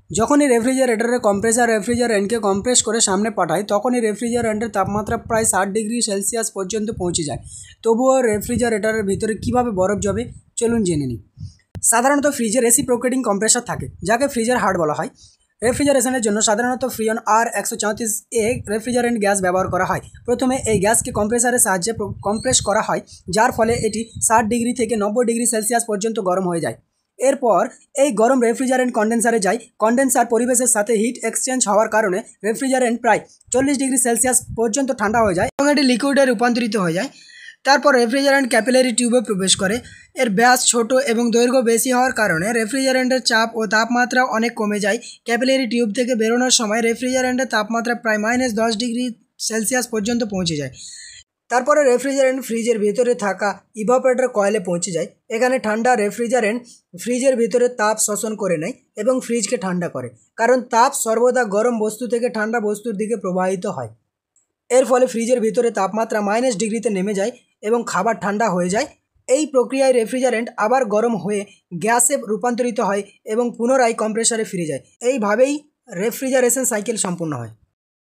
যখনই রেফ্রিজারেটরের compressor রেফ্রিজারেন্টকে compress করে সামনে পাঠায় তখনই রেফ্রিজারেন্টের তাপমাত্রা প্রায় 60 ডিগ্রি সেলসিয়াস পর্যন্ত পৌঁছে যায়। তবুও রেফ্রিজারেটরের ভিতরে কীভাবে বরফ জমে চলুন জেনে নিই। সাধারণত ফ্রিজে রেসিপ্রোকেটিং কম্প্রেসার থাকে, যাকে ফ্রিজের হার্ট বলা হয়। রেফ্রিজারেশনের জন্য সাধারণত ফ্রিয়ন R134a রেফ্রিজারেন্ট গ্যাস ব্যবহার করা হয়। প্রথমে এই গ্যাসকে কম্প্রেসারের সাহায্যে কম্প্রেস করা হয়, যার ফলে এটি 60 ডিগ্রি থেকে 90 ডিগ্রি সেলসিয়াস পর্যন্ত গরম হয়ে যায়। এরপর এই গরম রেফ্রিজারেন্ট কন্ডেন্সারে যায়। কন্ডেন্সার পরিবেশের সাথে হিট এক্সচেঞ্জ হওয়ার কারণে রেফ্রিজারেন্ট প্রায় 40 ডিগ্রি সেলসিয়াস পর্যন্ত ঠান্ডা হয়ে যায় এবং এটি লিকুইডে রূপান্তরিত হয়ে যায়। তারপর রেফ্রিজারেন্ট ক্যাপিলারি টিউবে প্রবেশ করে। এর ব্যাস ছোট এবং দৈর্ঘ্য বেশি হওয়ার কারণে রেফ্রিজারেন্টের চাপ ও তাপমাত্রা অনেক কমে যায়। ক্যাপিলারি টিউব থেকে বেরোনোর সময় রেফ্রিজারেন্টের তাপমাত্রা প্রায় -10 ডিগ্রি সেলসিয়াস পর্যন্ত পৌঁছে যায়। তারপরে রেফ্রিজারেন্ট ফ্রিজের ভিতরে থাকা ইভাপোরেটর কয়েলে পৌঁছে যায়। এখানে ঠান্ডা রেফ্রিজারেন্ট ফ্রিজের ভিতরে তাপ শোষণ করে নেয় এবং ফ্রিজকে ঠান্ডা করে, কারণ তাপ সর্বদা গরম বস্তু থেকে ঠান্ডা বস্তুর দিকে প্রবাহিত হয়। এর ফলে ফ্রিজের ভিতরে তাপমাত্রা -ডিগ্রিতে নেমে যায় এবং খাবার ঠান্ডা হয়ে যায়। এই প্রক্রিয়ায় রেফ্রিজারেন্ট আবার গরম হয়ে গ্যাসে রূপান্তরিত হয় এবং পুনরায় কম্প্রেসারে ফিরে যায়। এইভাবেই রেফ্রিজারেশন সাইকেল সম্পূর্ণ হয়।